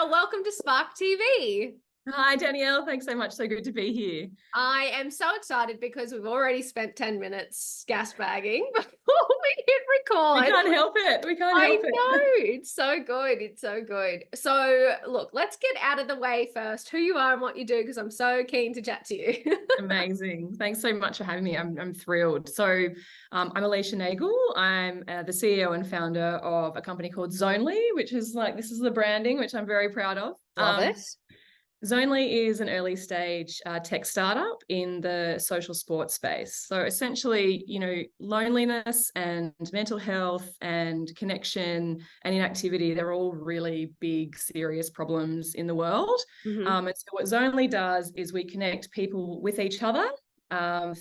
Danielle. Welcome to Spark TV. Hi, Danielle. Thanks so much. So good to be here. I am so excited because we've already spent 10 minutes gas bagging before we hit We record. can't help it. We can't I help know, it. it's so good. It's so good. So, look, let's get out of the way first who you are and what you do, because I'm so keen to chat to you. Amazing. Thanks so much for having me. I'm thrilled. So, I'm Alicia Nagle. I'm the CEO and founder of a company called Zonely, which is this is the branding, which I'm very proud of. Love it. Zonely is an early stage tech startup in the social sports space. So essentially, loneliness and mental health and connection and inactivity, they're all really big, serious problems in the world. Mm-hmm. And so what Zonely does is we connect people with each other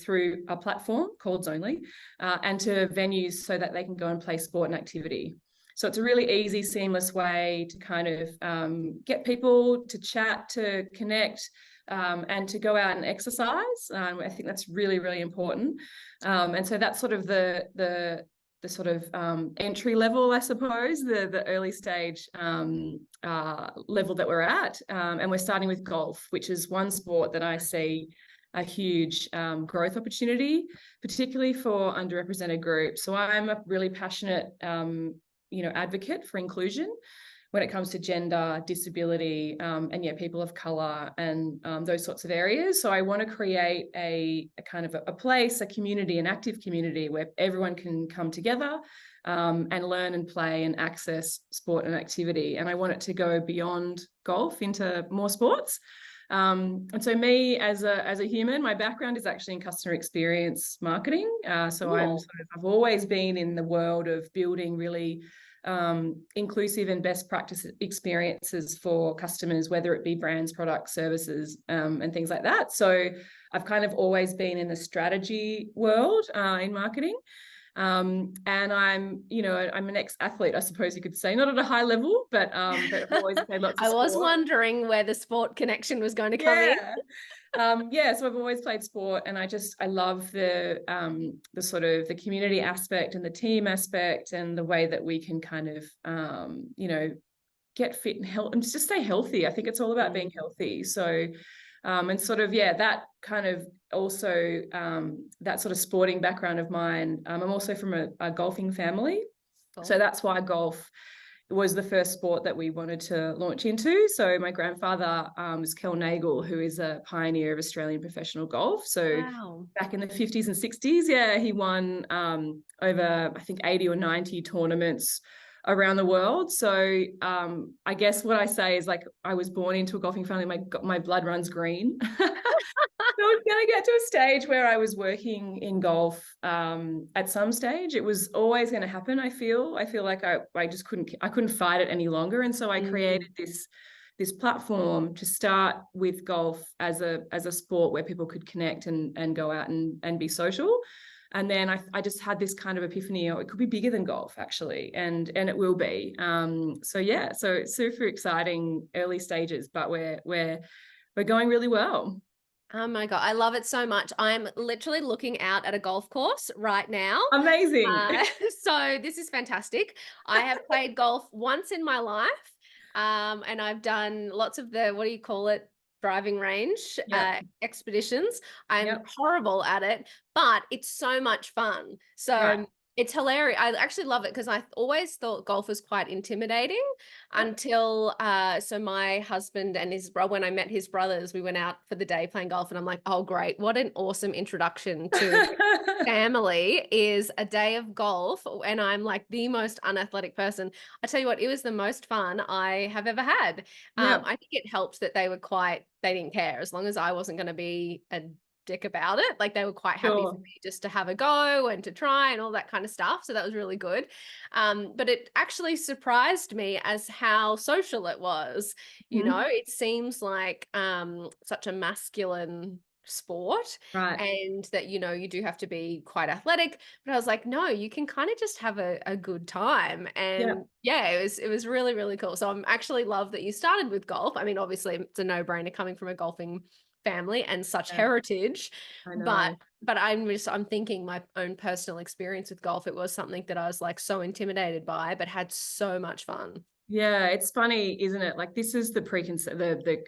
through a platform called Zonely and to venues so that they can go and play sport and activity. So it's a really easy, seamless way to kind of get people to chat, to connect, and to go out and exercise. I think that's really, really important. And so that's sort of the sort of entry level, I suppose, the early stage level that we're at. And we're starting with golf, which is one sport that I see a huge growth opportunity, particularly for underrepresented groups. So I'm a really passionate advocate for inclusion when it comes to gender, disability, and people of color and those sorts of areas. So I want to create a kind of a place, a community, an active community where everyone can come together and learn and play and access sport and activity. And I want it to go beyond golf into more sports. And so me as a human, my background is actually in customer experience marketing. So I've always been in the world of building really inclusive and best practice experiences for customers, whether it be brands, products, services, and things like that. So I've kind of always been in the strategy world in marketing. And I'm an ex-athlete, I suppose you could say, not at a high level, but I've always played lots of I was sport. wondering where the sport connection was going to come in. So I've always played sport, and I love the sort of the community aspect and the team aspect and the way that we can kind of get fit and health and just stay healthy. I think it's all about being healthy. So and sort of that kind of also that sort of sporting background of mine. I'm also from a golfing family. Cool. So that's why golf was the first sport that we wanted to launch into. So my grandfather was Alicia Nagle, who is a pioneer of Australian professional golf. So back in the 50s and 60s, he won over, I think, 80 or 90 tournaments around the world. So I guess what I say is, like, I was born into a golfing family. My blood runs green. So I was going to get to a stage where I was working in golf at some stage. It was always going to happen. I feel like I just couldn't fight it any longer. And so I created this platform to start with golf as a sport where people could connect and go out and be social. And then I just had this kind of epiphany, it could be bigger than golf, actually, and it will be. So it's super exciting early stages, but we're going really well. Oh my God, I love it so much. I'm literally looking out at a golf course right now. Amazing. So this is fantastic. I have played golf once in my life, and I've done lots of the, what do you call it, driving range expeditions. I'm horrible at it, but it's so much fun. So it's hilarious. I actually love it because I always thought golf was quite intimidating until so my husband and when I met his brothers, we went out for the day playing golf, and I'm like, oh great, what an awesome introduction to family is a day of golf. And I'm like the most unathletic person. I tell you what, it was the most fun I have ever had. I think it helped that they didn't care as long as I wasn't going to be a dick about it. Like, they were quite happy for me just to have a go and to try and all that kind of stuff. So that was really good. But it actually surprised me as how social it was. You know, it seems like such a masculine sport, and that, you do have to be quite athletic, but I was like, no, you can kind of just have a good time. And it was really, really cool. So I'm actually love that you started with golf. I mean, obviously it's a no-brainer coming from a golfing family and such heritage, but I'm thinking my own personal experience with golf, it was something that I was like so intimidated by, but had so much fun. Yeah, it's funny, isn't it? Like this is the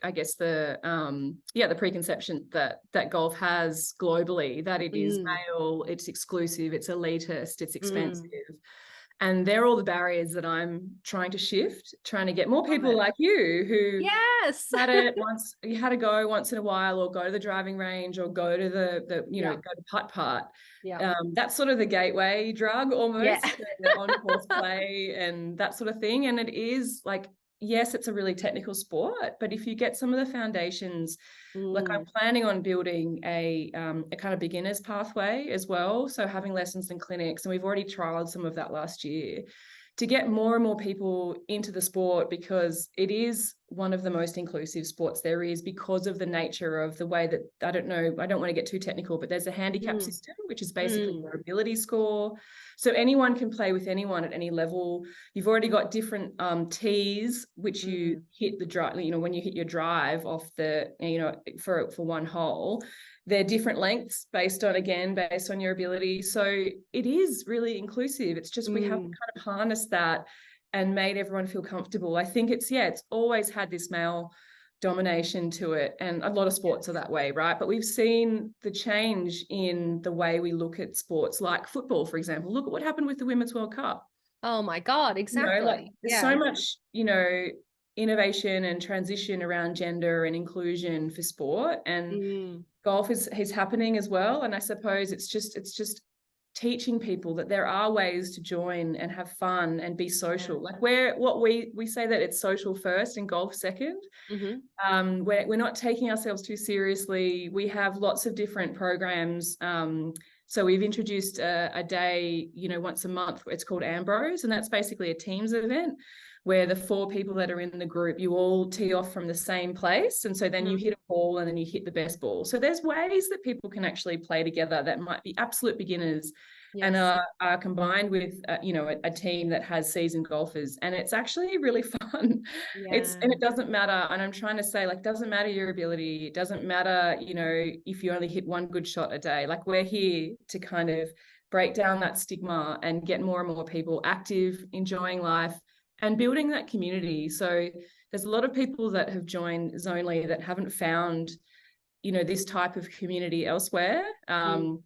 I guess the preconception that golf has globally, that it is Mm, male, it's exclusive, it's elitist, it's expensive. mm. And they're all the barriers that I'm trying to shift, trying to get more Love people it. like you who Yes. you had to go once in a while, or go to the driving range, or go to Yeah. go to putt. Yeah. That's sort of the gateway drug Yeah. almost, the on-course play and that sort of thing. And it is like, yes, it's a really technical sport, but if you get some of the foundations, like I'm Mm, planning on building a kind of beginner's pathway as well. So having lessons and clinics, and we've already trialed some of that last year, to get more and more people into the sport, because it is one of the most inclusive sports there is, because of the nature of the way that, I don't know, I don't want to get too technical, but there's a handicap mm, system, which is basically mm, your ability score. So anyone can play with anyone at any level. You've already got different tees, which you mm. hit the drive, when you hit your drive off the, for one hole, they're different lengths based on your ability. So it is really inclusive. It's just we haven't Mm. kind of harnessed that and made everyone feel comfortable. I think it's always had this male domination to it, and a lot of sports are that way, right? But we've seen the change in the way we look at sports, like football, for example. Look at what happened with the Women's World Cup. Oh my God, Like exactly. there's so Yeah. much, innovation and transition around gender and inclusion for sport, and Mm, golf is happening as well. And I suppose it's just teaching people that there are ways to join and have fun and be yeah. social. Like we say that it's social first and golf second. Mm-hmm. We're not taking ourselves too seriously. We have lots of different programs. So we've introduced a day, once a month. It's called Ambrose, and that's basically a teams event where the 4 people that are in the group, you all tee off from the same place. And so then you Mm-hmm. hit a ball, and then you hit the best ball. So there's ways that people can actually play together that might be absolute beginners, and Yes. are combined with, a team that has seasoned golfers. And it's actually really fun. And Yeah. it doesn't matter. And I'm trying to say, like, doesn't matter your ability. It doesn't matter, if you only hit one good shot a day. Like, we're here to kind of break down that stigma and get more and more people active, enjoying life, and building that community. So there's a lot of people that have joined Zonely that haven't found, this type of community elsewhere. Mm.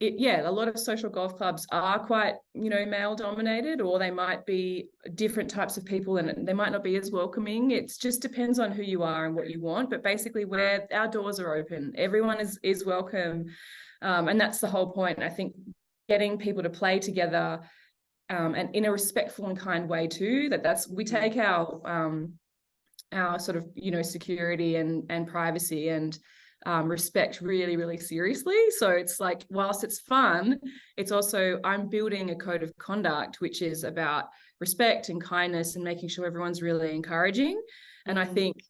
A lot of social golf clubs are quite, male dominated, or they might be different types of people, and they might not be as welcoming. It just depends on who you are and what you want. But basically, where our doors are open, everyone is welcome. And that's the whole point. I think getting people to play together, and in a respectful and kind way too, we take our sort of, security and privacy and respect really, really seriously. So it's like, whilst it's fun, it's also, I'm building a code of conduct, which is about respect and kindness and making sure everyone's really encouraging. And I Mm. think,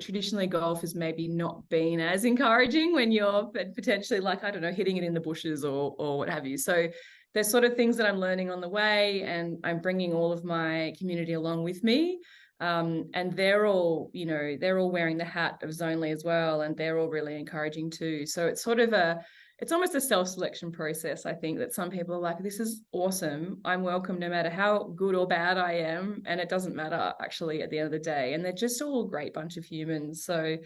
traditionally golf has maybe not been as encouraging when you're potentially, like, I don't know, hitting it in the bushes or what have you. So there's sort of things that I'm learning on the way, and I'm bringing all of my community along with me. And they're all wearing the hat of Zonely as well, and they're all really encouraging too. So it's it's almost a self-selection process. I think that some people are like, this is awesome. I'm welcome no matter how good or bad I am. And it doesn't matter actually at the end of the day. And they're just all a great bunch of humans. So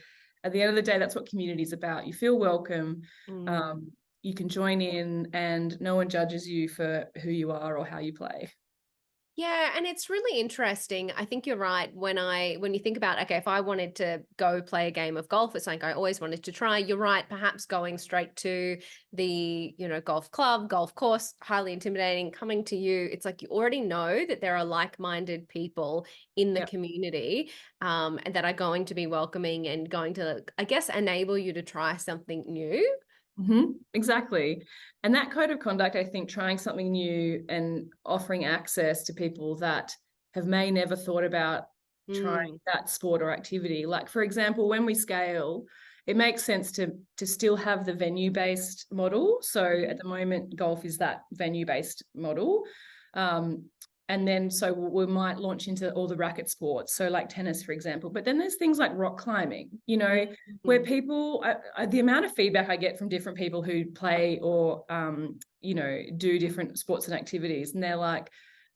at the end of the day, that's what community is about. You feel welcome. Mm. You can join in, and no one judges you for who you are or how you play. Yeah, and it's really interesting. I think you're right. When you think about, okay, if I wanted to go play a game of golf, it's like I always wanted to try. You're right, perhaps going straight to the, golf club, golf course, highly intimidating. Coming to you, it's like you already know that there are like-minded people in the Yeah. community, and that are going to be welcoming and going to, I guess, enable you to try something new. Exactly. And that code of conduct, I think, trying something new and offering access to people that may never thought about trying Mm, that sport or activity. Like, for example, when we scale, it makes sense to still have the venue-based model. So at the moment, golf is that venue-based model. And then so we might launch into all the racket sports, so like tennis, for example. But then there's things like rock climbing, where mm, people, the amount of feedback I get from different people who play or, do different sports and activities, and they're like,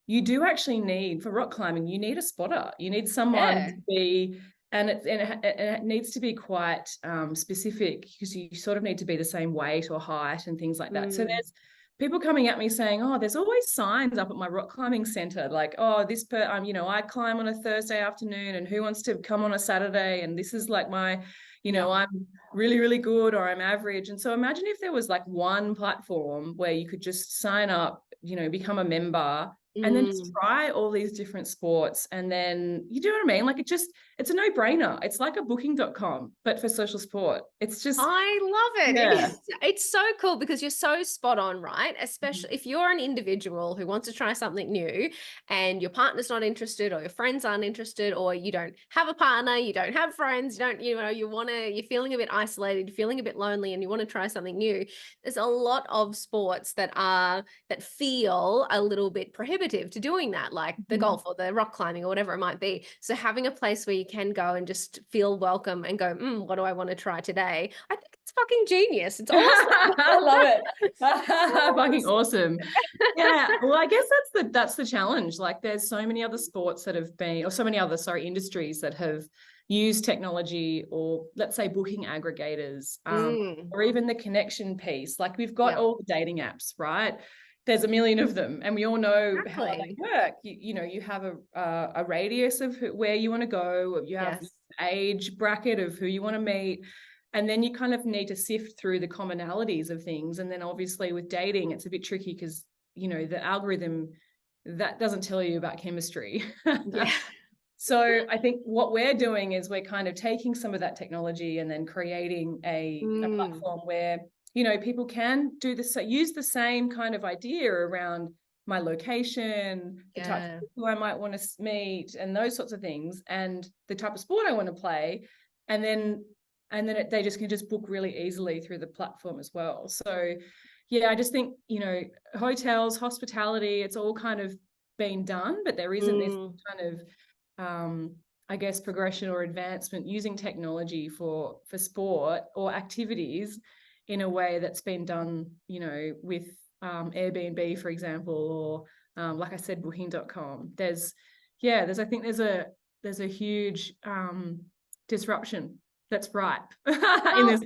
you do actually need, for rock climbing, you need a spotter. You need someone Yeah. to be, and it needs to be quite specific, because you sort of need to be the same weight or height and things like that. So Mm. there's people coming at me saying, oh, there's always signs up at my rock climbing center, like, oh, I climb on a Thursday afternoon, and who wants to come on a Saturday? And this is like my, Yeah. I'm really, really good, or I'm average. And so imagine if there was like one platform where you could just sign up, become a member, and then just Mm. try all these different sports. And then, you do what I mean? Like, it's a no-brainer. It's like a booking.com, but for social sport. It's just, I love it. yeah. It's so cool because you're so spot on, right? Especially if you're an individual who wants to try something new and your partner's not interested, or your friends aren't interested, or you don't have a partner, you don't have friends, you're feeling a bit isolated, feeling a bit lonely, and you want to try something new. There's a lot of sports that feel a little bit prohibitive to doing that, like the golf or the rock climbing or whatever it might be. So having a place where you can go and just feel welcome and go, what do I want to try today? I think it's fucking genius. It's awesome. I love it. Fucking awesome. Yeah. Well, I guess that's the challenge. Like, there's so many other sports that have been, or so many other, industries that have used technology, or let's say booking aggregators, or even the connection piece. Like, we've got all the dating apps, right? There's a million of them, and we all know how they work. You have a radius of where you want to go. You have age bracket of who you want to meet. And then you kind of need to sift through the commonalities of things. And then obviously with dating, it's a bit tricky because, the algorithm, that doesn't tell you about chemistry. Yeah. So I think what we're doing is we're kind of taking some of that technology and then creating a platform where, people can use the same kind of idea around my location, the type of people I might want to meet, and those sorts of things, and the type of sport I want to play. And then they just can book really easily through the platform as well. So yeah, I just think, hotels, hospitality, it's all kind of been done, but there isn't this kind of, I guess, progression or advancement using technology for sport or activities in a way that's been done, with Airbnb, for example, or like I said, booking.com. I think there's a huge disruption that's ripe in this.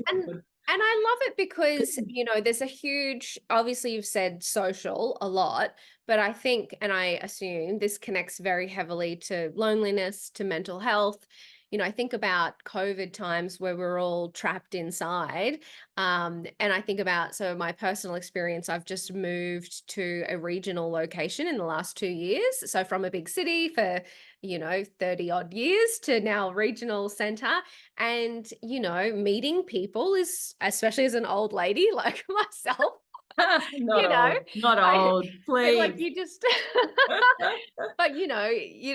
And I love it because, there's a huge, obviously you've said social a lot, but I think, and I assume this connects very heavily to loneliness, to mental health. I think about COVID times where we're all trapped inside. And I think about, so my personal experience, I've just moved to a regional location in the last 2 years. So from a big city for 30 odd years to now regional center. And, meeting people is, especially as an old lady like myself, not old, please. like you just, but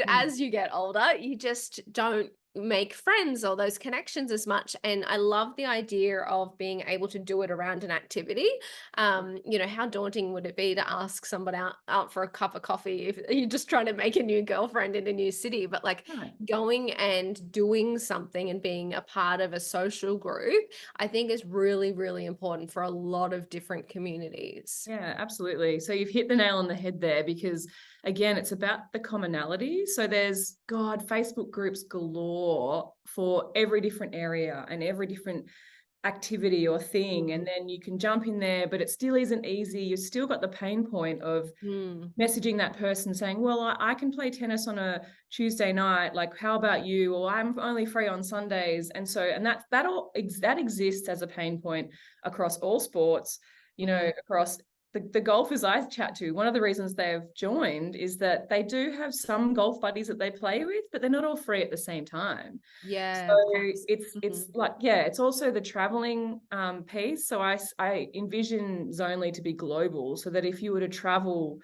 as you get older, you just don't make friends or those connections as much. And I love the idea of being able to do it around an activity. How daunting would it be to ask someone out for a cup of coffee if you're just trying to make a new girlfriend in a new city? But like going and doing something and being a part of a social group, I think is really, really important for a lot of different communities. Yeah, absolutely. So you've hit the nail on the head there, because again, it's about the commonality. So there's Facebook groups galore for every different area and every different activity or thing. And then you can jump in there, but it still isn't easy. You've still got the pain point of messaging that person saying, well, I can play tennis on a Tuesday night. Like, how about you? Or I'm only free on Sundays. And that exists as a pain point across all sports, across the golfers I chat to. One of the reasons they've joined is that they do have some golf buddies that they play with, but they're not all free at the same time. Yeah. So it's like, it's also the traveling piece. So I envision Zonely to be global, so that if you were to travel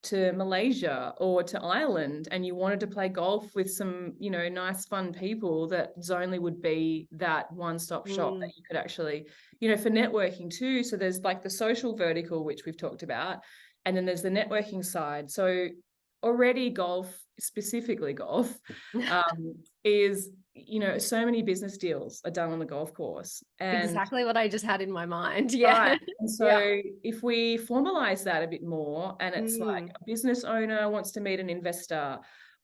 to Malaysia or to Ireland and you wanted to play golf with some, nice, fun people, that Zonely would be that one-stop shop that you could actually, for networking too. So there's like the social vertical, which we've talked about, and then there's the networking side. So already golf, specifically golf, is, you know, so many business deals are done on the golf course. And Exactly what I just had in my mind. Yeah. right. And Yeah. so if we formalize that a bit more, and it's like Mm. a business owner wants to meet an investor,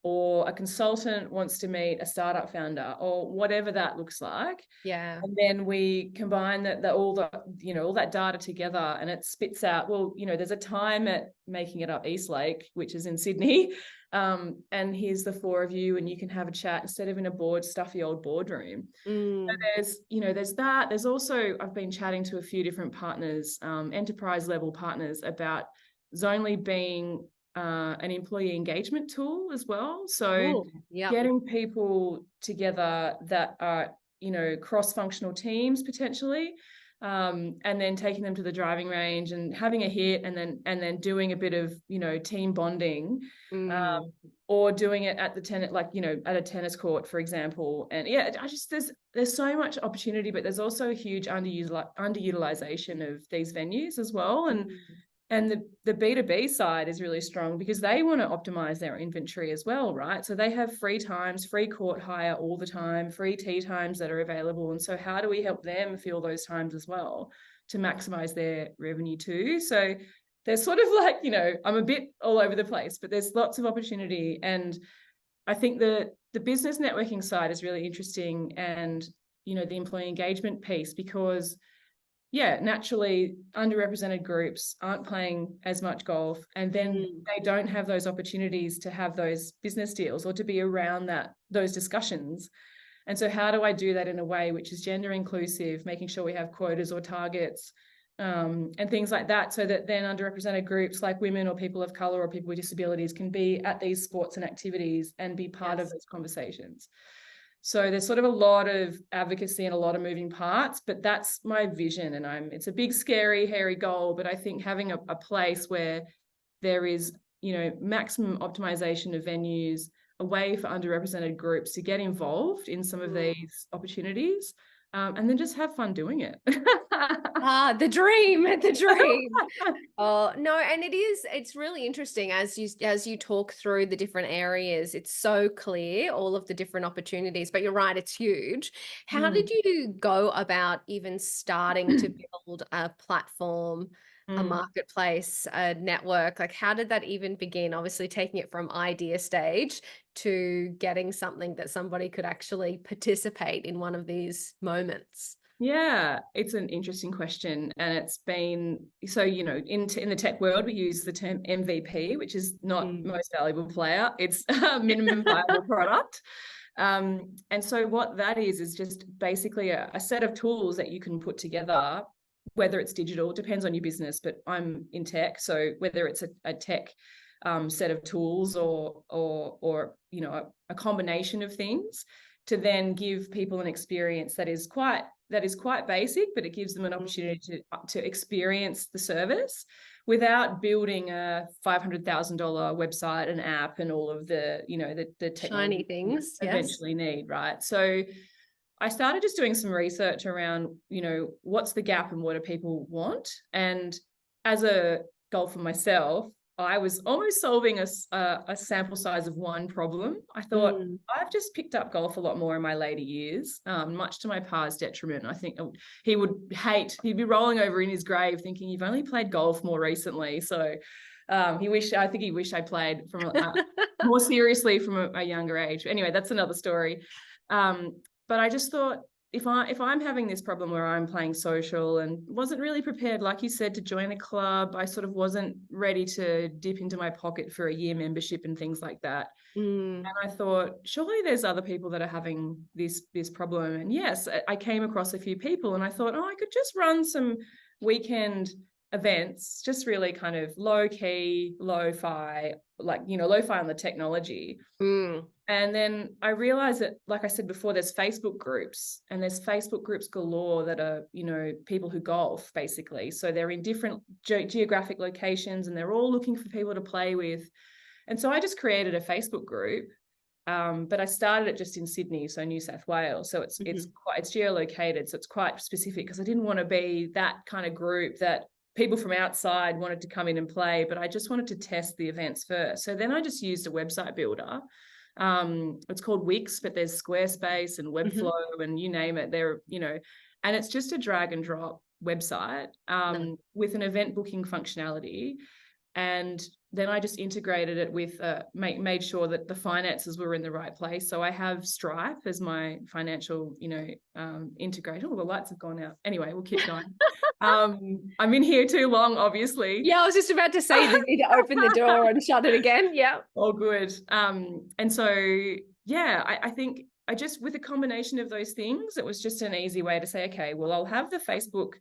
or a consultant wants to meet a startup founder, or whatever that looks like. Yeah. And then we combine all that data together, and it spits out, well, you know, there's a time at Making It Up Eastlake, which is in Sydney. And here's the four of you, and you can have a chat instead of in a stuffy old boardroom. So there's that. There's also, I've been chatting to a few different partners, enterprise level partners, about Zonely being an employee engagement tool as well. So getting people together that are, you know, cross-functional teams potentially, and then taking them to the driving range and having a hit, and then doing a bit of, you know, team bonding, or doing it at the at a tennis court, for example. And yeah, I just there's so much opportunity, but there's also a huge underutilization of these venues as well. And the B2B side is really strong because they want to optimize their inventory as well, right? So they have free times, free court hire all the time, free tee times that are available. And so how do we help them fill those times as well to maximize their revenue too? So there's sort of like, you know, I'm a bit all over the place, but there's lots of opportunity. And I think the business networking side is really interesting, and, you know, the employee engagement piece, because yeah, naturally underrepresented groups aren't playing as much golf, and then they don't have those opportunities to have those business deals or to be around those discussions. And so how do I do that in a way which is gender inclusive, making sure we have quotas or targets, and things like that, so that then underrepresented groups like women or people of color or people with disabilities can be at these sports and activities and be part of those conversations. So there's sort of a lot of advocacy and a lot of moving parts, but that's my vision. And it's a big, scary, hairy goal, but I think having a place where there is, you know, maximum optimization of venues, a way for underrepresented groups to get involved in some of these opportunities, and then just have fun doing it. The dream. Oh, no, and it's really interesting as you talk through the different areas. It's so clear, all of the different opportunities, but you're right, it's huge. How did you go about even starting to build a platform, a marketplace, a network? Like, how did that even begin? Obviously, taking it from idea stage to getting something that somebody could actually participate in one of these moments. Yeah, it's an interesting question. And it's been, so, you know, in the tech world, we use the term MVP, which is not most valuable player. It's a minimum viable product. And so what that is just basically a set of tools that you can put together, whether it's digital, depends on your business, but I'm in tech. So whether it's a tech set of tools or you know, a combination of things, to then give people an experience that is quite basic, but it gives them an opportunity to experience the service without building a $500,000 website, an app, and all of the, you know, the technology shiny things eventually need, right? So I started just doing some research around, you know, what's the gap and what do people want? And as a golfer myself, I was almost solving a sample size of one problem. I thought, I've just picked up golf a lot more in my later years, much to my pa's detriment. I think he'd be rolling over in his grave thinking, you've only played golf more recently. So I think he wished I played from more seriously from a younger age. Anyway, that's another story. But I just thought, if I'm having this problem where I'm playing social and wasn't really prepared, like you said, to join a club, I sort of wasn't ready to dip into my pocket for a year membership and things like that. And I thought, surely there's other people that are having this problem. And yes, I came across a few people, and I thought, I could just run some weekend events, just really kind of low key, lo-fi, like, you know, lo-fi on the technology. And then I realized that, like I said before, there's Facebook groups, and there's Facebook groups galore that are, you know, people who golf basically. So they're in different geographic locations, and they're all looking for people to play with. And so I just created a Facebook group, but I started it just in Sydney, so New South Wales. So it's geolocated, so it's quite specific, because I didn't want to be that kind of group that people from outside wanted to come in and play, but I just wanted to test the events first. So then I just used a website builder. It's called Wix, but there's Squarespace and Webflow and you name it. And it's just a drag and drop website with an event booking functionality. And then I just integrated it with, made sure that the finances were in the right place. So I have Stripe as my financial, integrator. Oh, the lights have gone out. Anyway, we'll keep going. I'm in here too long, obviously. Yeah, I was just about to say you need to open the door and shut it again. Yeah. Oh, good. And so, yeah, I think with a combination of those things, it was just an easy way to say, okay, well, I'll have the Facebook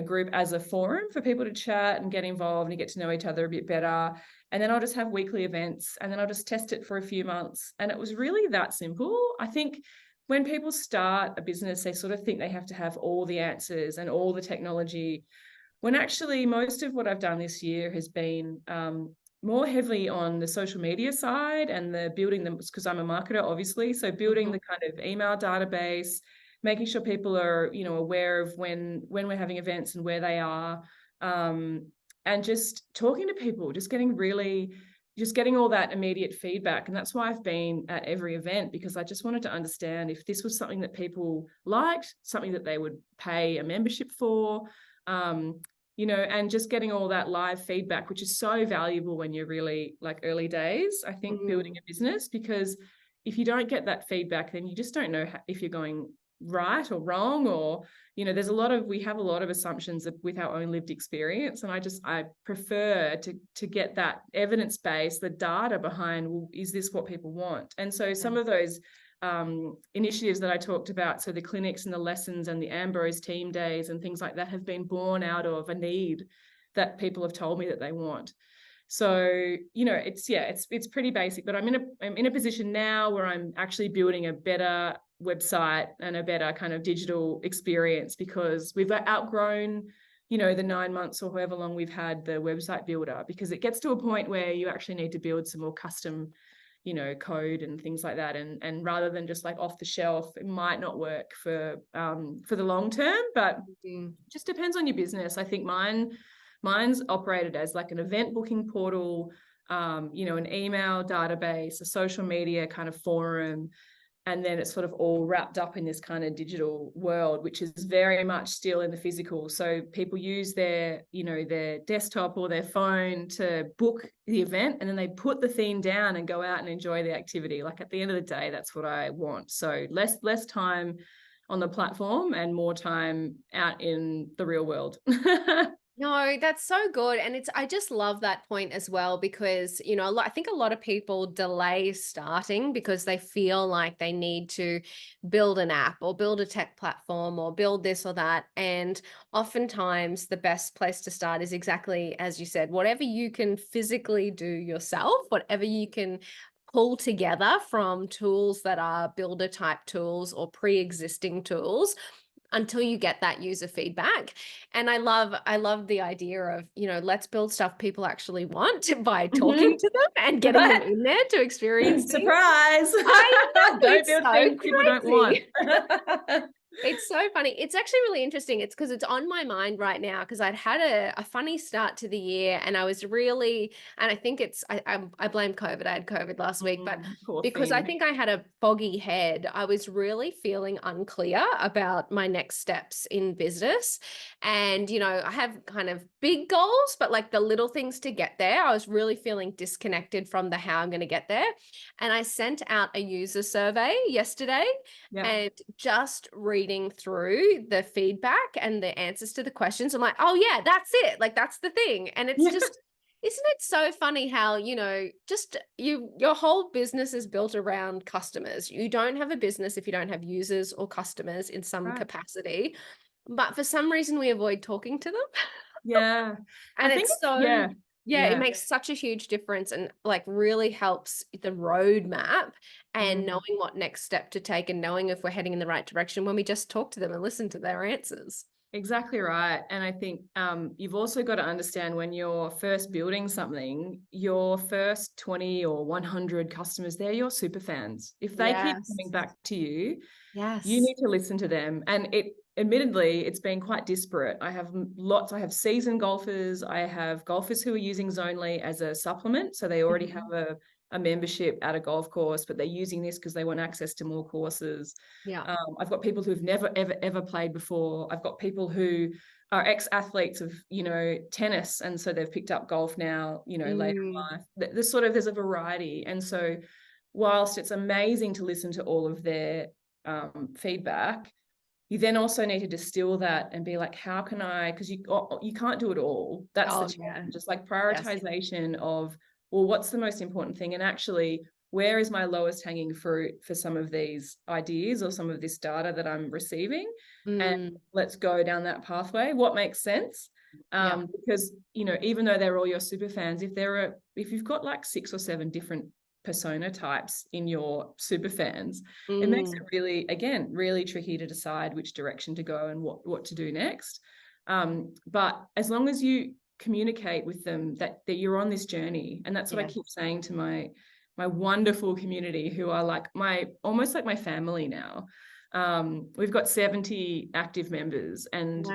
group as a forum for people to chat and get involved and get to know each other a bit better. And then I'll just have weekly events and then I'll just test it for a few months. And it was really that simple. I think when people start a business, they sort of think they have to have all the answers and all the technology, when actually most of what I've done this year has been more heavily on the social media side and the building them, because I'm a marketer, obviously. So building the kind of email database, making sure people are, aware of when we're having events and where they are, and just talking to people, just getting all that immediate feedback. And that's why I've been at every event, because I just wanted to understand if this was something that people liked, something that they would pay a membership for, and just getting all that live feedback, which is so valuable when you're really like early days, I think, building a business, because if you don't get that feedback, then you just don't know if you're going right or wrong, or we have a lot of assumptions with our own lived experience, and I prefer to get that evidence base, the data behind, well, is this what people want? And so some of those initiatives that I talked about, so the clinics and the lessons and the Ambrose team days and things like that, have been born out of a need that people have told me that they want. So, it's pretty basic, but I'm in a position now where I'm actually building a better website and a better kind of digital experience, because we've outgrown, the 9 months or however long we've had the website builder, because it gets to a point where you actually need to build some more custom, code and things like that. And rather than just like off the shelf, it might not work for the long term, but just depends on your business. I think mine's operated as like an event booking portal, an email database, a social media kind of forum, and then it's sort of all wrapped up in this kind of digital world, which is very much still in the physical. So people use their desktop or their phone to book the event, and then they put the theme down and go out and enjoy the activity. Like at the end of the day, that's what I want. So less time on the platform and more time out in the real world. No, that's so good. And I just love that point as well, because, I think a lot of people delay starting because they feel like they need to build an app or build a tech platform or build this or that. And oftentimes the best place to start is exactly as you said, whatever you can physically do yourself, whatever you can pull together from tools that are builder type tools or pre-existing tools, until you get that user feedback. And I love the idea of, let's build stuff people actually want by talking to them and getting them in there to experience things. Surprise. I know, don't build things people don't want. It's so funny. It's actually really interesting. It's because it's on my mind right now, because I'd had a funny start to the year, and I was really, and I think I blame COVID. I had COVID last week, but because I think I had a foggy head, I was really feeling unclear about my next steps in business. And, I have kind of big goals, but like the little things to get there, I was really feeling disconnected from the how I'm going to get there. And I sent out a user survey yesterday, and just reading through the feedback and the answers to the questions, I'm like, oh yeah, that's it. Like, that's the thing. And it's just, isn't it so funny how, just your whole business is built around customers. You don't have a business if you don't have users or customers in some capacity, but for some reason we avoid talking to them. Yeah. And it makes such a huge difference, and like really helps the roadmap and knowing what next step to take and knowing if we're heading in the right direction when we just talk to them and listen to their answers. Exactly right. And I think you've also got to understand, when you're first building something, your first 20 or 100 customers, they're your super fans. If they keep coming back to you, you need to listen to them. And admittedly, it's been quite disparate. I have seasoned golfers. I have golfers who are using Zonely as a supplement. So they already have a membership at a golf course, but they're using this because they want access to more courses. Yeah. I've got people who've never, ever, ever played before. I've got people who are ex-athletes of, tennis. And so they've picked up golf now, later in life. There's a variety. And so whilst it's amazing to listen to all of their feedback, you then also need to distill that and be like, how can I, because you can't do it all. That's the challenge. Just like prioritization of, well, what's the most important thing? And actually, where is my lowest hanging fruit for some of these ideas or some of this data that I'm receiving? And let's go down that pathway. What makes sense? Because, even though they're all your super fans, if you've got like 6 or 7 different persona types in your super fans, it makes it really tricky to decide which direction to go and what to do next. But as long as you communicate with them that you're on this journey, and that's what I keep saying to my wonderful community, who are almost like my family now. We've got 70 active members, and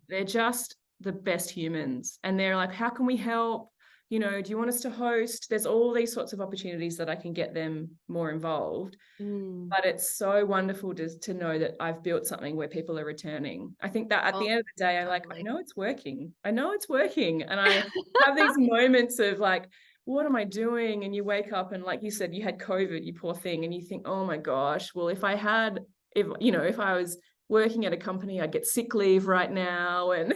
they're just the best humans, and they're like, how can we help? Do you want us to host? There's all these sorts of opportunities that I can get them more involved. But it's so wonderful to know that I've built something where people are returning. I think that at the end of the day, I'm like, I know it's working. And I have these moments of like, what am I doing? And you wake up and, like you said, you had COVID, you poor thing. And you think, oh my gosh, well, if I was working at a company, I'd get sick leave right now. And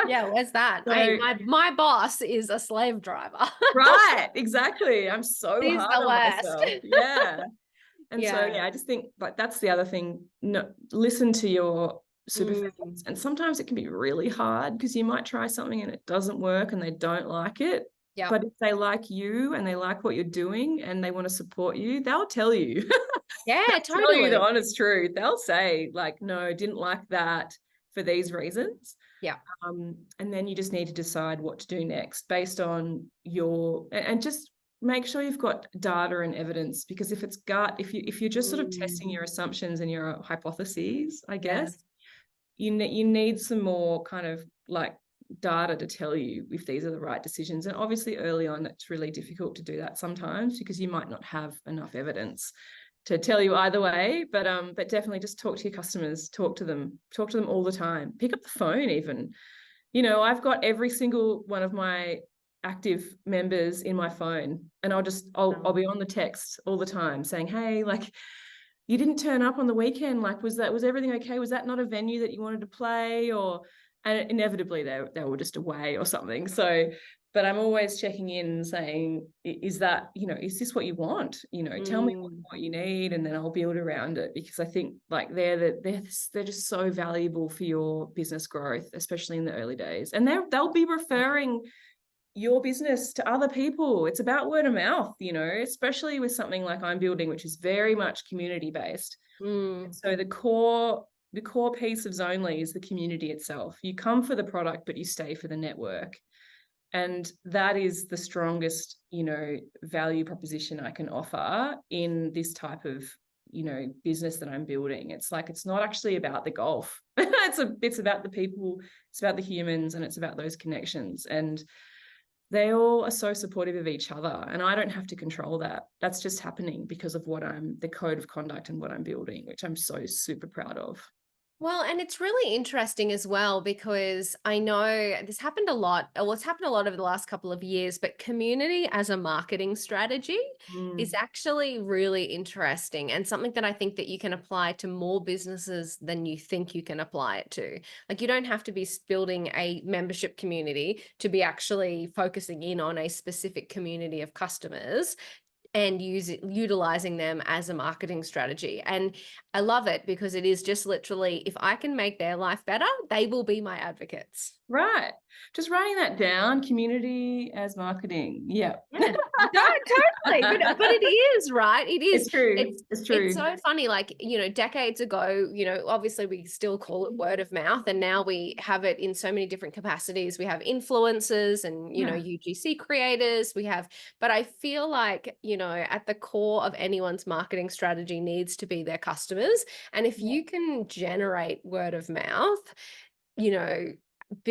where's that? So, my boss is a slave driver. Right, exactly. I'm so He's hard the on worst. myself. Yeah. And so I just think like that's the other thing. No, listen to your super fans. And sometimes it can be really hard because you might try something and it doesn't work and they don't like it. Yeah. But if they like you and they like what you're doing and they want to support you, they'll tell you. Yeah, they'll totally. tell you the honest truth. They'll say like, no, didn't like that for these reasons. Yeah. And then you just need to decide what to do next based on and just make sure you've got data and evidence, because if it's gut, if you're just sort of testing your assumptions and your hypotheses, I guess, you need some more kind of like data to tell you if these are the right decisions. And obviously early on, it's really difficult to do that sometimes because you might not have enough evidence to tell you either way, but definitely just talk to your customers, talk to them all the time, pick up the phone even. I've got every single one of my active members in my phone, and I'll be on the text all the time saying, hey, like, you didn't turn up on the weekend, like, was everything okay? Was that not a venue that you wanted to play? And inevitably they were just away or something. So, but I'm always checking in and saying, is this what you want? Tell me what you need, and then I'll build around it, because I think like they're just so valuable for your business growth, especially in the early days. And they'll be referring your business to other people. It's about word of mouth, especially with something like I'm building, which is very much community based. So the core piece of Zonely is the community itself. You come for the product, but you stay for the network. And that is the strongest, value proposition I can offer in this type of, business that I'm building. It's like, it's not actually about the golf. It's about the people, it's about the humans, and it's about those connections. And they all are so supportive of each other. And I don't have to control that. That's just happening because of the code of conduct and what I'm building, which I'm so super proud of. Well, and it's really interesting as well, because I know this happened a lot. Well, it's happened a lot over the last couple of years, but community as a marketing strategy is actually really interesting, and something that I think that you can apply to more businesses than you think you can apply it to. Like, you don't have to be building a membership community to be actually focusing in on a specific community of customers and utilizing them as a marketing strategy. And I love it because it is just literally, if I can make their life better, they will be my advocates. Right. Just writing that down, community as marketing. Yeah. Yeah. No, totally. But it is, right? It is. It's true. It's It's it's true. so funny. Like, decades ago, obviously we still call it word of mouth, and now we have it in so many different capacities. We have influencers and, Yeah. UGC creators. But I feel like, at the core of anyone's marketing strategy needs to be their customers. And if Yeah. you can generate word of mouth, you know,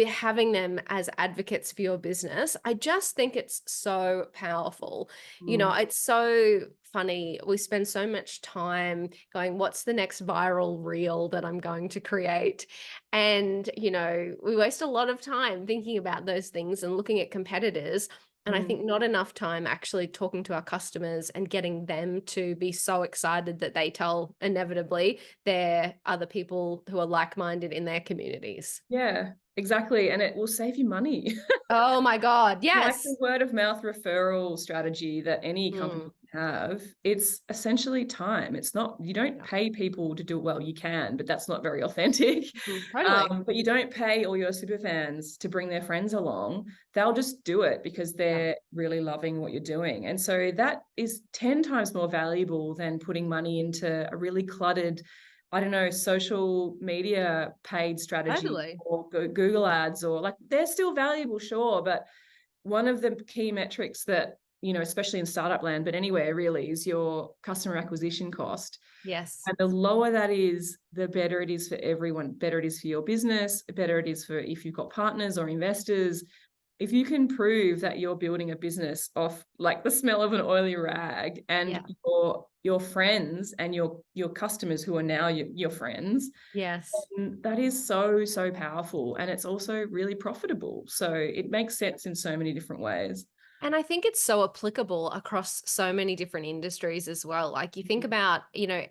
having them as advocates for your business, I just think it's so powerful. Mm. It's so funny. We spend so much time going, what's the next viral reel that I'm going to create? And, we waste a lot of time thinking about those things and looking at competitors. And I Mm. think not enough time actually talking to our customers and getting them to be so excited that they tell inevitably their other people who are like-minded in their communities. Yeah, exactly. And it will save you money. Oh my God. Like the Yes. word of mouth referral strategy that any company Mm, can have, it's essentially time. It's not, you don't yeah. pay people to do it. Well, you can, but that's not very authentic. Totally. But you don't pay all your super fans to bring their friends along. They'll just do it because Yeah. they're really loving what you're doing. And so that is 10 times more valuable than putting money into a really cluttered, I don't know, social media paid strategy Totally. or Google ads, or like they're still valuable, sure, but one of the key metrics that, especially in startup land, but anywhere really, is your customer acquisition cost. Yes. And the lower that is, the better it is for everyone. Better it is for your business, better it is for if you've got partners or investors. If you can prove that you're building a business off like the smell of an oily rag, and Yeah. your friends and your customers who are now your friends, Yes. that is so, so powerful. And it's also really profitable. So it makes sense in so many different ways. And I think it's so applicable across so many different industries as well. Like you think about,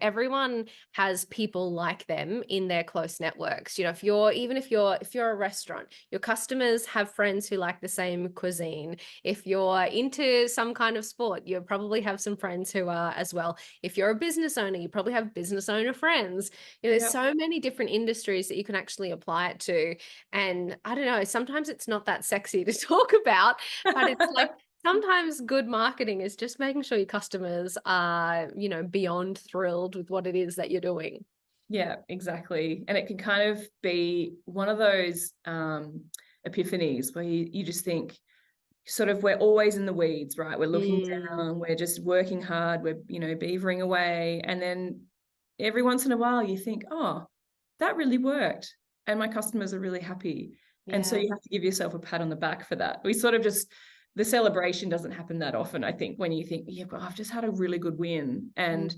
everyone has people like them in their close networks. If you're a restaurant, your customers have friends who like the same cuisine. If you're into some kind of sport, you probably have some friends who are as well. If you're a business owner, you probably have business owner friends. There's Yep. so many different industries that you can actually apply it to. And I don't know, sometimes it's not that sexy to talk about, but it's like sometimes good marketing is just making sure your customers are, beyond thrilled with what it is that you're doing. Yeah, exactly. And it can kind of be one of those epiphanies where you just think, sort of, we're always in the weeds, right? We're looking Mm, down, we're just working hard, we're, beavering away. And then every once in a while you think, oh, that really worked. And my customers are really happy. And so yeah. you have to give yourself a pat on the back for that. We sort of just, the celebration doesn't happen that often, I think, when you think, yeah, well, I've just had a really good win. Mm.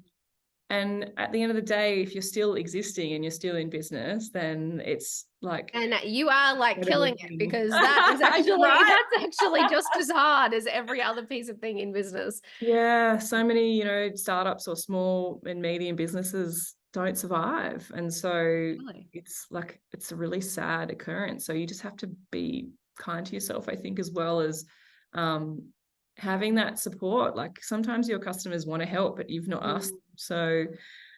And at the end of the day, if you're still existing and you're still in business, then it's like And you are like incredible killing it, thing. because that is actually Right? that's actually just as hard as every other piece of thing in business. Yeah, so many, startups or small and medium businesses don't survive. And so Really? it's like, it's a really sad occurrence. So you just have to be kind to yourself, I think, as well as um, having that support. Like sometimes your customers want to help, but you've not asked. Mm, So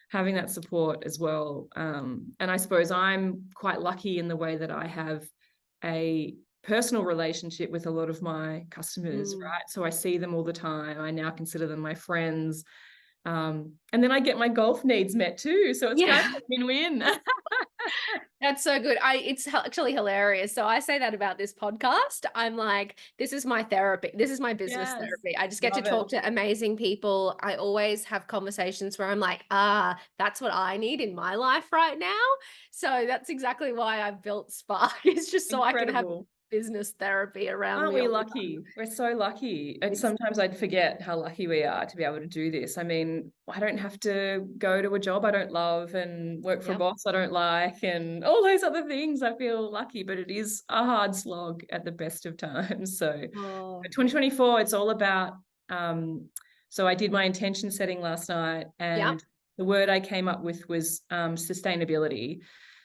having that support as well. And I suppose I'm quite lucky in the way that I have a personal relationship with a lot of my customers, mm. right? So I see them all the time. I now consider them my friends. And then I get my golf needs met too. So it's kind Yeah. of a win-win. That's so good. It's actually hilarious. So I say that about this podcast. I'm like, this is my therapy. This is my business Yes. therapy. I just get to Love it. talk to amazing people. I always have conversations where I'm like, that's what I need in my life right now. So that's exactly why I built Spark. It's just so I can have Incredible. business therapy around Aren't me we all the lucky? We're so lucky. And time. sometimes I'd forget how lucky we are to be able to do this. I mean, I don't have to go to a job I don't love and work for a Yeah. boss I don't like and all those other things. I feel lucky, but it is a hard slog at the best of times. So Oh, 2024, it's all about, so I did my intention setting last night, yeah. and the word I came up with was sustainability.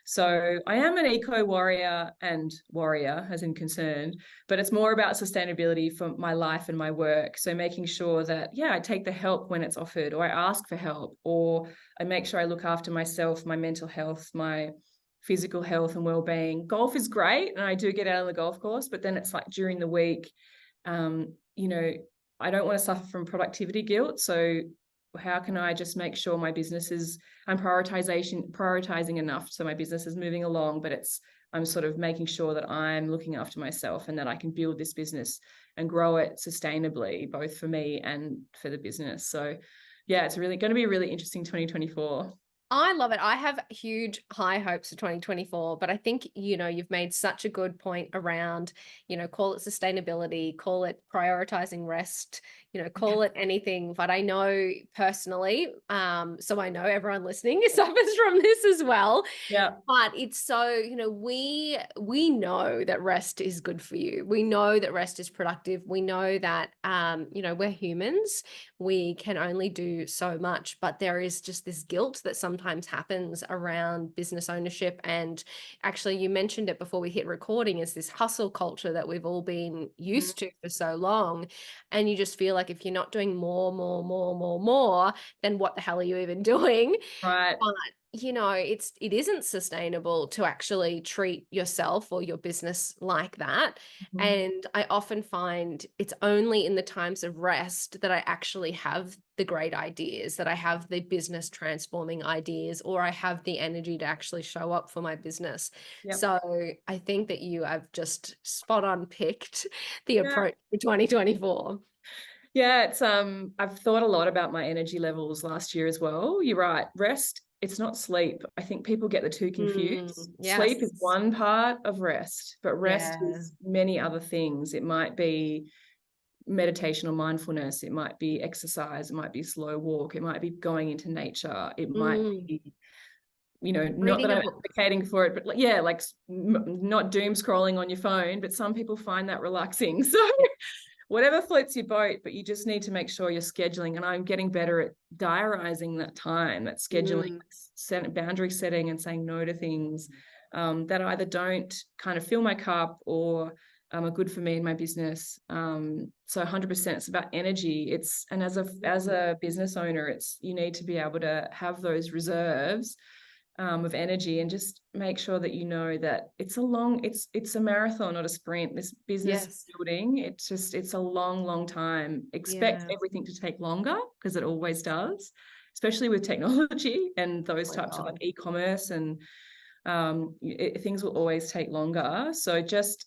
So I am an eco warrior, and warrior as in concerned, but it's more about sustainability for my life and my work. So making sure that, yeah, I take the help when it's offered, or I ask for help, or I make sure I look after myself, my mental health, my physical health and well-being. Golf is great, and I do get out on the golf course, but then it's like during the week, you know, I don't want to suffer from productivity guilt. So how can I just make sure my business is, I'm prioritizing enough so my business is moving along, but I'm sort of making sure that I'm looking after myself and that I can build this business and grow it sustainably, both for me and for the business. So yeah, it's really going to be a really interesting 2024. I love it. I have huge high hopes for 2024, but I think, you've made such a good point around, call it sustainability, call it prioritizing rest, call it anything. But I know personally, so I know everyone listening suffers from this as well. Yeah. But it's so, we know that rest is good for you. We know that rest is productive. We know that, we're humans. We can only do so much, but there is just this guilt that sometimes happens around business ownership. And actually, you mentioned it before we hit recording, is this hustle culture that we've all been used to for so long. And you just feel like if you're not doing more, then what the hell are you even doing? Right. But it isn't sustainable to actually treat yourself or your business like that. Mm-hmm. And I often find it's only in the times of rest that I actually have the great ideas, that I have the business transforming ideas, or I have the energy to actually show up for my business. Yep. So I think that you have just spot on picked the approach for 2024. Yeah, it's I've thought a lot about my energy levels last year as well. You're right. Rest, it's not sleep. I think people get the two confused. Yes. Sleep is one part of rest, but rest Yeah. is many other things. It might be meditation or mindfulness. It might be exercise. It might be slow walk. It might be going into nature. It might be, not Reading that a I'm book. advocating for it, but like not doom scrolling on your phone, but some people find that relaxing. So whatever floats your boat, but you just need to make sure you're scheduling. And I'm getting better at diarizing that time, that scheduling, boundary setting, and saying no to things that either don't kind of fill my cup or are good for me and my business. So 100%, it's about energy. And as a business owner, you need to be able to have those reserves of energy, and just make sure that that it's a marathon, not a sprint. This business building, it's a long time. Expect everything to take longer, because it always does, especially with technology and those types of like e-commerce, and things will always take longer. So just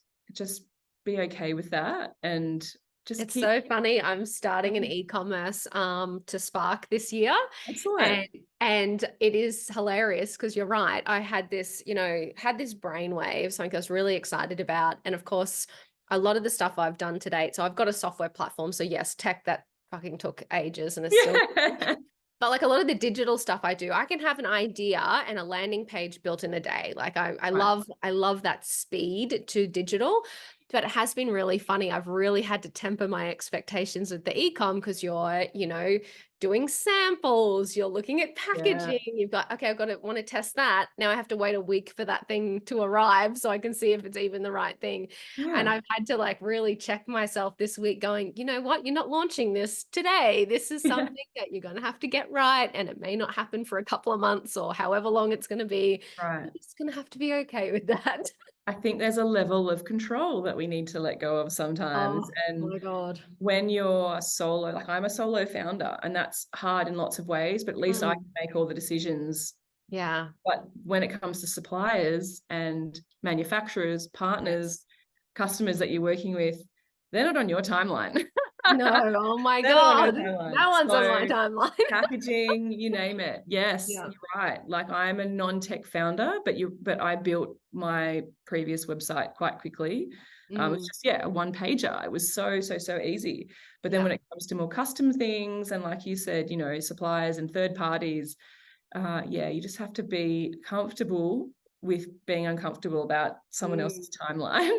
be okay with that, and it's so funny. I'm starting an e-commerce to Spark this year. Excellent. And it is hilarious, because you're right. I had this, brainwave, something I was really excited about. And of course, a lot of the stuff I've done to date. So I've got a software platform. So yes, tech that fucking took ages and is still but like a lot of the digital stuff I do, I can have an idea and a landing page built in a day. Like I love that speed to digital. But it has been really funny. I've really had to temper my expectations with the e-com, because you're, doing samples, you're looking at packaging, you've got, okay, want to test that. Now I have to wait a week for that thing to arrive so I can see if it's even the right thing. And I've had to like really check myself this week, going, you know what, you're not launching this today. This is something that you're going to have to get right. And it may not happen for a couple of months or however long it's going to be. Right. You're just going to have to be okay with that. I think there's a level of control that we need to let go of sometimes. And my God, when you're solo, like I'm a solo founder, and that's hard in lots of ways, but at least I can make all the decisions. Yeah. But when it comes to suppliers and manufacturers, partners, customers that you're working with, they're not on your timeline. No, oh my God. No one's on my timeline. Packaging, you name it. Yes, you're right. Like I'm a non-tech founder, but I built my previous website quite quickly. It was just a one pager. It was so easy. But then when it comes to more custom things, and like you said, suppliers and third parties, you just have to be comfortable with being uncomfortable about someone else's timeline.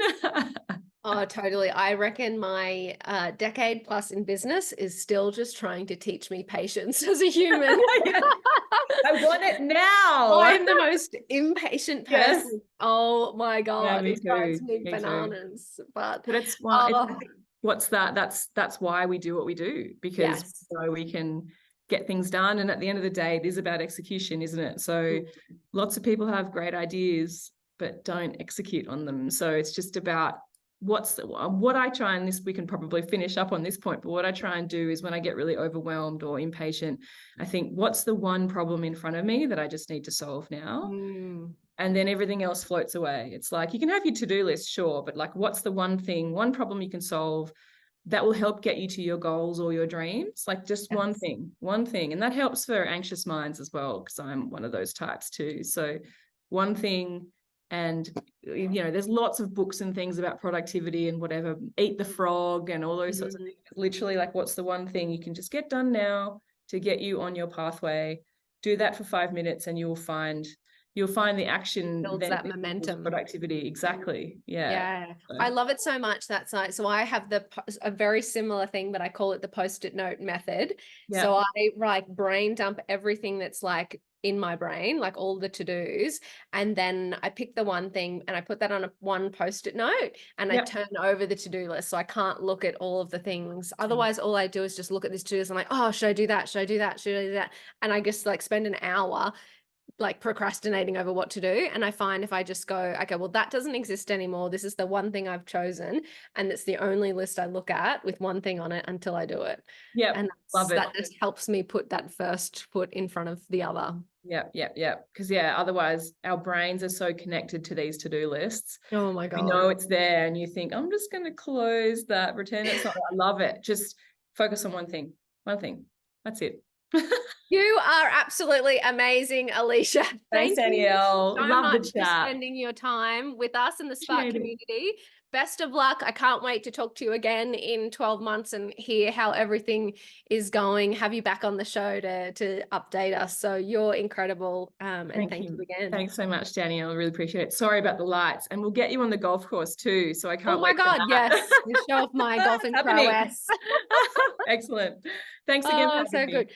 Oh, totally. I reckon my decade plus in business is still just trying to teach me patience as a human. I want it now. I'm the most impatient person. Yes. Oh my God. Yeah, it drives me bananas. But it's what's that? That's why we do what we do, because we can get things done. And at the end of the day, it is about execution, isn't it? So lots of people have great ideas, but don't execute on them. So it's just about what I try, and this, we can probably finish up on this point, but what I try and do is when I get really overwhelmed or impatient, I think, what's the one problem in front of me that I just need to solve now? And then everything else floats away. It's like, you can have your to-do list, sure, but like, what's the one thing, one problem you can solve that will help get you to your goals or your dreams? Like just one thing. And that helps for anxious minds as well, because I'm one of those types too. So one thing. And, you know, there's lots of books and things about productivity and whatever, Eat the Frog and all those sorts of things. Literally, like, what's the one thing you can just get done now to get you on your pathway? Do that for 5 minutes and you'll find the action builds that momentum. Productivity. Exactly. Yeah. So. I love it so much. That's like, so I have a very similar thing, but I call it the Post-it note method. Yeah. So I like brain dump everything that's like in my brain, like all the to-dos, and then I pick the one thing and I put that on one Post-it note and I turn over the to-do list, so I can't look at all of the things. Otherwise, all I do is just look at this to-do list. I'm like, oh, should I do that? Should I do that? Should I do that? And I just like spend an hour like procrastinating over what to do. And I find if I just go, okay, well, that doesn't exist anymore. This is the one thing I've chosen. And it's the only list I look at with one thing on it until I do it. Yeah. And love it. That just helps me put that first foot in front of the other. Yeah. Because otherwise our brains are so connected to these to-do lists. Oh my God. You know it's there and you think, I'm just going to close that, pretend it's not. I love it. Just focus on one thing. That's it. You are absolutely amazing, Alicia. Thanks, Danielle. Love the chat. For spending your time with us in the Spark community. Best of luck. I can't wait to talk to you again in 12 months and hear how everything is going. Have you back on the show to update us. So you're incredible. And thank you again. Thanks so much, Danielle. I really appreciate it. Sorry about the lights. And we'll get you on the golf course too. So I can't wait. Oh my God, yes. We'll show off my golfing prowess. Excellent. Thanks again. Oh, so good.